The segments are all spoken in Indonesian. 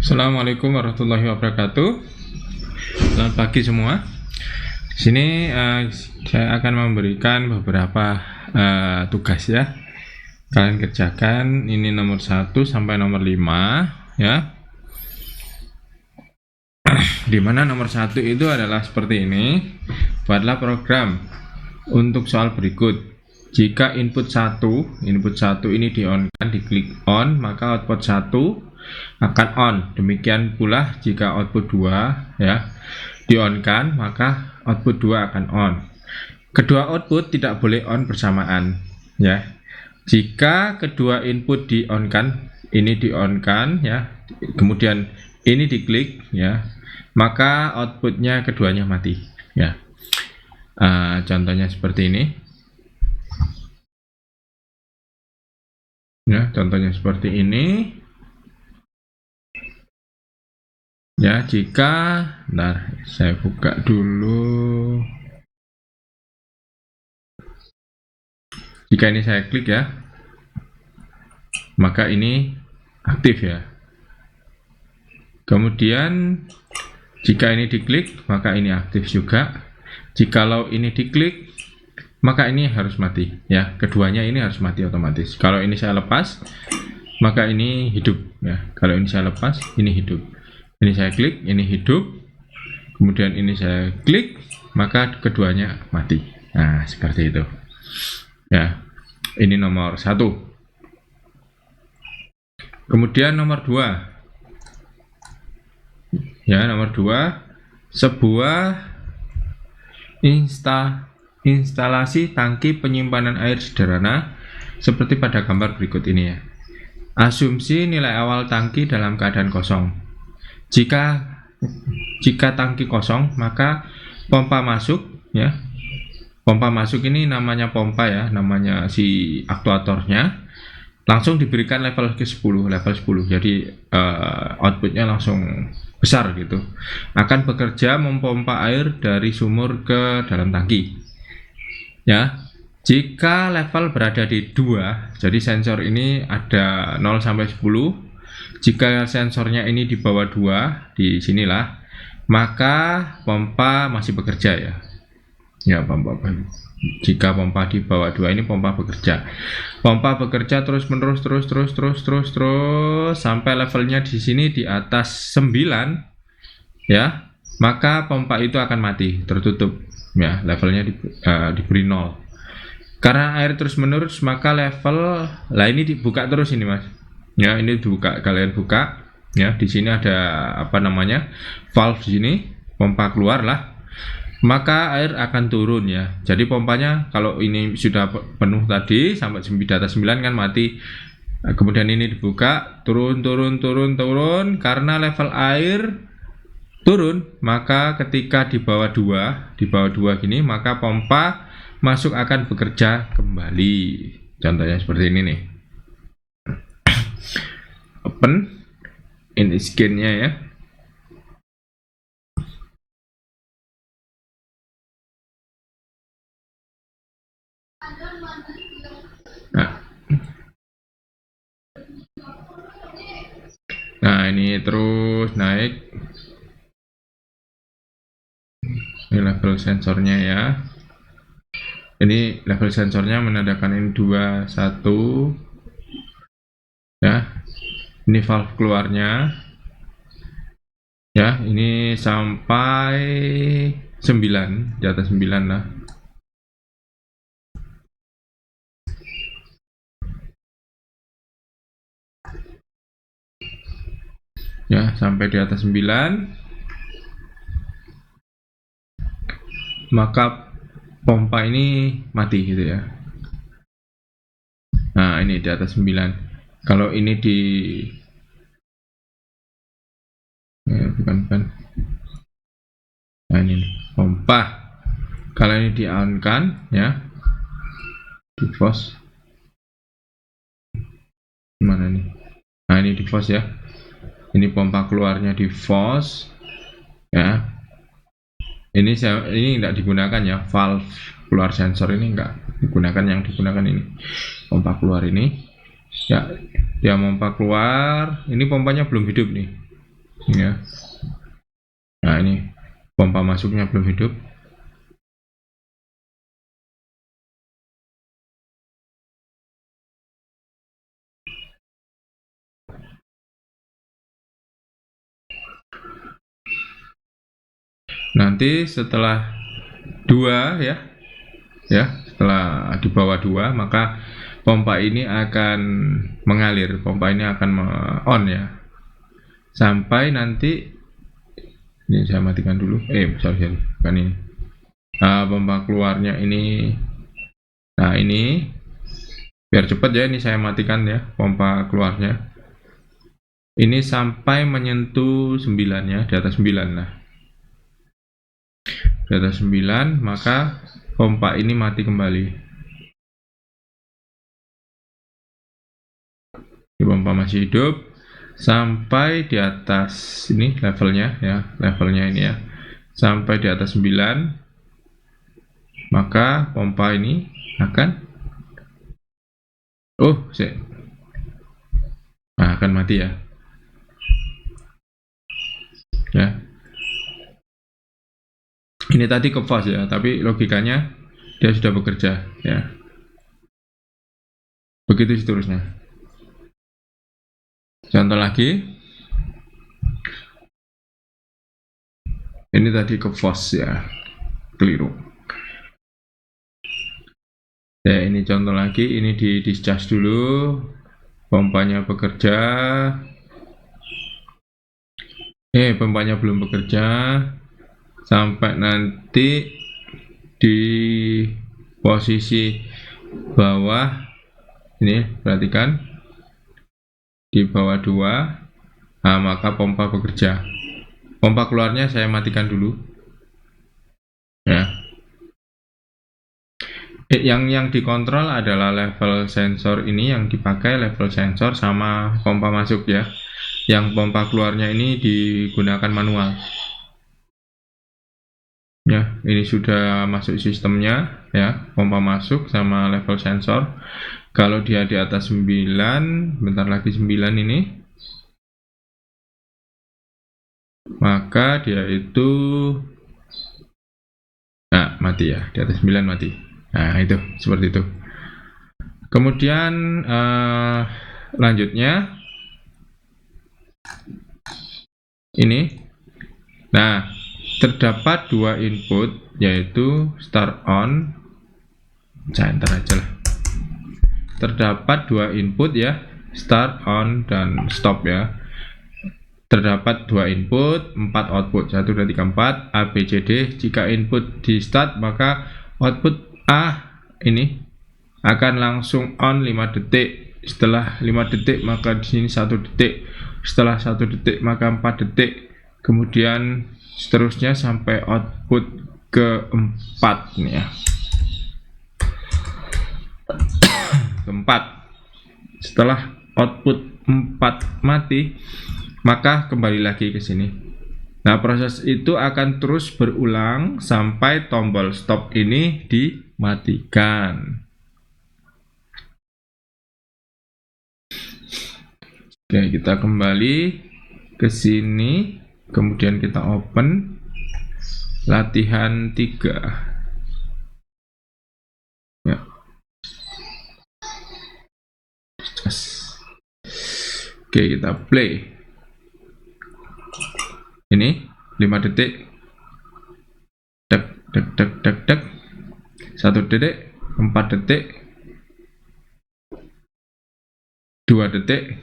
Assalamualaikum warahmatullahi wabarakatuh. Selamat pagi semua. Di sini saya akan memberikan beberapa tugas ya. Kalian kerjakan ini nomor 1 sampai nomor 5 ya. Dimana nomor 1 itu adalah seperti ini. Buatlah program untuk soal berikut. Jika input 1 ini di-on-kan, diklik on, maka output 1 akan on. Demikian pula jika output 2 ya di-on-kan, maka output 2 akan on. Kedua output tidak boleh on bersamaan ya. Jika kedua input di-on-kan, ini di-on-kan ya, kemudian ini diklik ya, maka outputnya keduanya mati ya. Contohnya seperti ini ya, contohnya seperti ini ya. Jika saya buka dulu, jika ini saya klik ya, maka ini aktif ya. Kemudian jika ini diklik, maka ini aktif juga. Jikalau ini diklik, maka ini harus mati ya. Keduanya ini harus mati otomatis. Kalau ini saya lepas, maka ini hidup ya. Kalau ini saya lepas, ini hidup. Ini saya klik, ini hidup. Kemudian ini saya klik, maka keduanya mati. Nah, seperti itu ya. Ini nomor 1. Kemudian nomor 2 ya, nomor 2, sebuah instalasi tangki penyimpanan air sederhana seperti pada gambar berikut ini ya. Asumsi nilai awal tangki dalam keadaan kosong. Jika tangki kosong, maka pompa masuk ya. Pompa masuk ini namanya pompa ya, namanya si aktuatornya. Langsung diberikan level ke-10, level 10. Jadi outputnya langsung besar gitu. Akan bekerja mempompa air dari sumur ke dalam tangki. Ya. Jika level berada di 2, jadi sensor ini ada 0 sampai 10. Jika sensornya ini di bawah 2, di sinilah, maka pompa masih bekerja ya. Ya, jika pompa di bawah 2 ini pompa bekerja. Pompa bekerja terus-menerus terus sampai levelnya di sini di atas 9 ya. Maka pompa itu akan mati, tertutup ya, levelnya diberi 0. Karena air terus-menerus, maka level ini dibuka terus ini, Mas. Ya, ini dibuka, kalian buka ya. Di sini ada valve di sini, pompa keluar lah. Maka air akan turun ya. Jadi pompanya kalau ini sudah penuh tadi sampai di atas 9 kan mati. Kemudian ini dibuka, turun. Karena level air turun, maka ketika di bawah 2 gini, maka pompa masuk akan bekerja kembali. Contohnya seperti ini nih. Open, ini scan-nya ya. Nah, ini terus naik. Ini level sensornya ya. Ini level sensornya menandakan ini 2, 1 ya. Ini valve keluarnya ya. Ini sampai 9, di atas 9 lah ya, sampai di atas 9, maka pompa ini mati gitu ya. Nah, ini di atas 9. Kalau ini di bukan. Nah, ini pompa. Kalau ini di on kan ya, di force mana nih? Nah, ini di force ya. Ini pompa keluarnya di force ya. Ini tidak digunakan ya, valve keluar sensor ini enggak digunakan. Yang digunakan ini pompa keluar ini ya. Dia pompa keluar, ini pompanya belum hidup nih ya. Nah, ini pompa masuknya belum hidup. Nanti setelah 2 ya, setelah di bawah 2 maka pompa ini akan mengalir, pompa ini akan on ya, sampai nanti ini saya matikan dulu. Sorry, bukan ini. Pompa keluarnya ini. Nah, ini biar cepat ya, ini saya matikan ya pompa keluarnya. Ini sampai menyentuh 9 ya, di atas 9 lah. Di atas 9 maka pompa ini mati kembali. Ini pompa masih hidup sampai di atas ini levelnya ya, levelnya ini ya, sampai di atas 9 maka pompa ini akan akan mati ya. Ini tadi ke false ya, tapi logikanya dia sudah bekerja ya. Begitu seterusnya. Contoh lagi. Ini tadi ke false ya, keliru. Ya, ini contoh lagi, ini di discharge dulu, pompanya bekerja. Pompanya belum bekerja sampai nanti di posisi bawah ini, perhatikan di bawah 2. Nah, maka pompa bekerja. Pompa keluarnya saya matikan dulu ya. Yang dikontrol adalah level sensor ini, yang dipakai level sensor sama pompa masuk ya. Yang pompa keluarnya ini digunakan manual ya. Ini sudah masuk sistemnya ya, pompa masuk sama level sensor. Kalau dia di atas 9, bentar lagi 9 ini, maka dia itu mati ya, di atas 9 mati. Nah, itu seperti itu. Kemudian lanjutnya ini. Nah, terdapat 2 input, yaitu start on. Saya enter aja lah. Terdapat 2 input ya, start on dan stop ya. Terdapat 2 input, 4 output, 1, 2, 3, 4, A, B, C, D. Jika input di start, maka output A ini akan langsung on 5 detik. Setelah 5 detik, maka di sini 1 detik. Setelah 1 detik, maka 4 detik. Kemudian seterusnya sampai output keempat nih ya. Keempat. Setelah output 4 mati, maka kembali lagi ke sini. Nah, proses itu akan terus berulang sampai tombol stop ini dimatikan. Oke, kita kembali ke sini, kemudian kita open latihan 3 ya. Oke, kita play. Ini 5 detik, tek tek tek tek tek, 1 detik, 4 detik, 2 detik,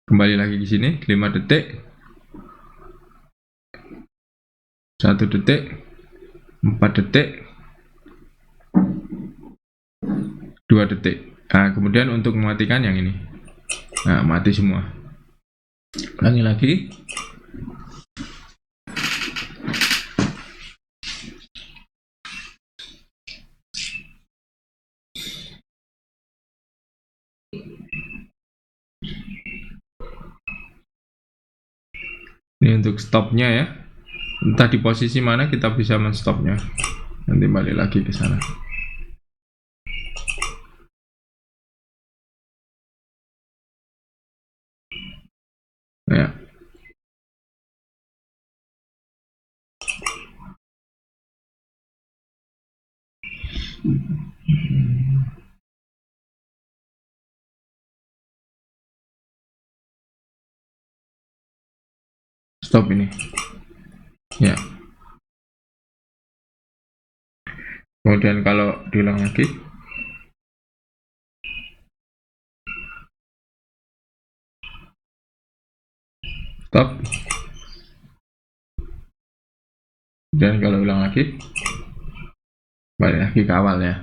kembali lagi ke sini, 5 detik, 1 detik, 4 detik, 2 detik. Nah, kemudian untuk mematikan yang ini, nah, mati semua. Ulangi lagi. Ini untuk stopnya ya. Entah di posisi mana kita bisa menstopnya. Nanti balik lagi ke sana. Ya. Stop ini. Ya. Kemudian kalau diulang lagi. Stop. Dan kalau ulang lagi, balik lagi ke awal ya.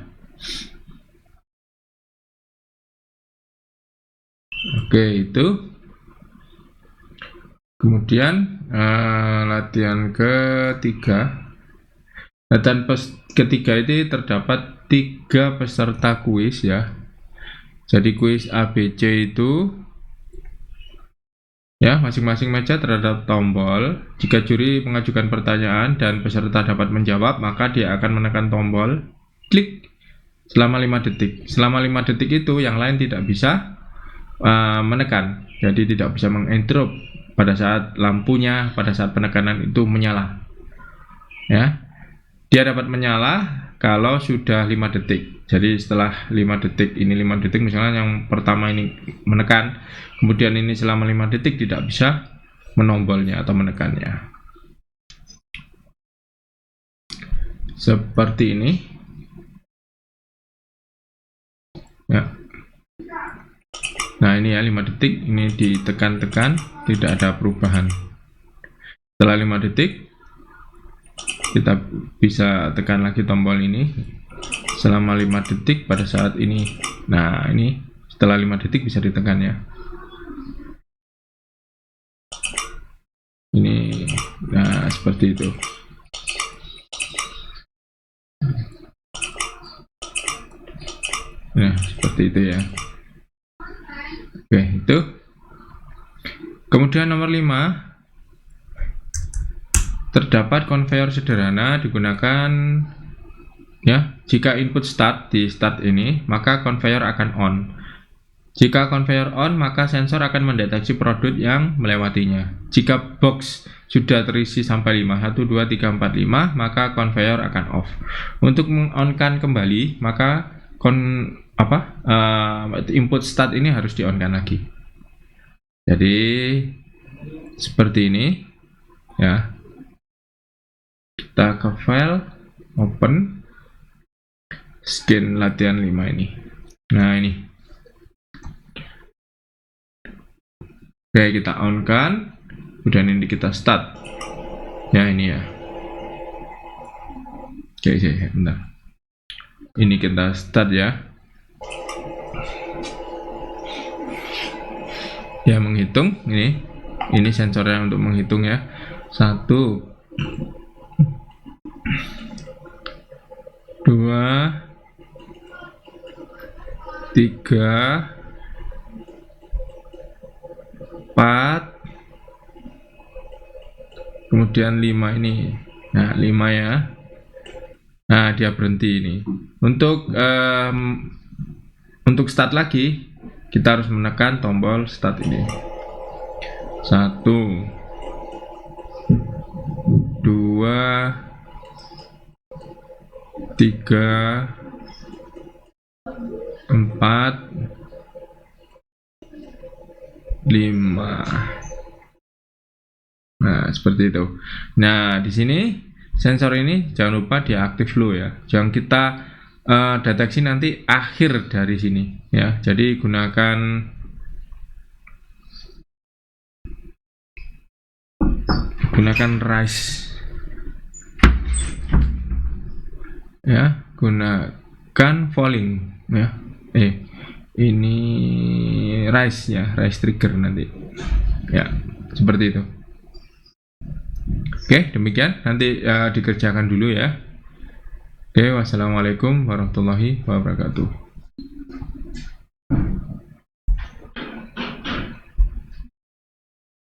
Oke, itu. Kemudian latihan ketiga. Latihan ketiga ini terdapat 3 peserta kuis ya. Jadi kuis ABC itu ya, masing-masing meja terhadap tombol. Jika juri mengajukan pertanyaan dan peserta dapat menjawab, maka dia akan menekan tombol klik selama 5 detik. Selama 5 detik itu yang lain tidak bisa menekan. Jadi tidak bisa menginterrupt pada saat lampunya, pada saat penekanan itu menyala. Ya. Dia dapat menyala kalau sudah 5 detik. Jadi setelah 5 detik, ini 5 detik misalnya yang pertama ini menekan, kemudian ini selama 5 detik tidak bisa menombolnya atau menekannya. Seperti ini. Ya. Nah, ini ya 5 detik, ini ditekan-tekan, tidak ada perubahan. Setelah 5 detik, kita bisa tekan lagi tombol ini selama 5 detik pada saat ini. Nah, ini setelah 5 detik bisa ditekan ya. Ini, nah seperti itu. Nah, seperti itu ya. Oke, itu. Kemudian nomor 5, terdapat konveyor sederhana digunakan ya. Jika input start di start ini, maka konveyor akan on. Jika konveyor on, maka sensor akan mendeteksi produk yang melewatinya. Jika box sudah terisi sampai 5, 1, 2, 3, 4, 5, maka konveyor akan off. Untuk meng-on-kan kembali, maka input start ini harus di-on-kan lagi. Jadi seperti ini ya. Kita ke file, open, scan latihan 5 ini. Nah, ini. Oke, kita on kan, kemudian ini kita start. Ya, ini ya. Oke, bentar. Ini kita start ya. Ya, menghitung ini. Ini sensornya untuk menghitung ya. 1 2 3 4, kemudian 5 ini. Nah, 5 ya. Nah, dia berhenti ini. Untuk start lagi, kita harus menekan tombol start ini. 1 2 3 4 5. Nah, seperti itu. Nah, di sini sensor ini jangan lupa dia aktif dulu ya. Jangan kita deteksi nanti akhir dari sini ya. Jadi gunakan rise ya, gunakan falling ya. Ini rise ya, rise trigger nanti ya, seperti itu. Oke, demikian nanti dikerjakan dulu ya. Oke, wassalamualaikum warahmatullahi wabarakatuh.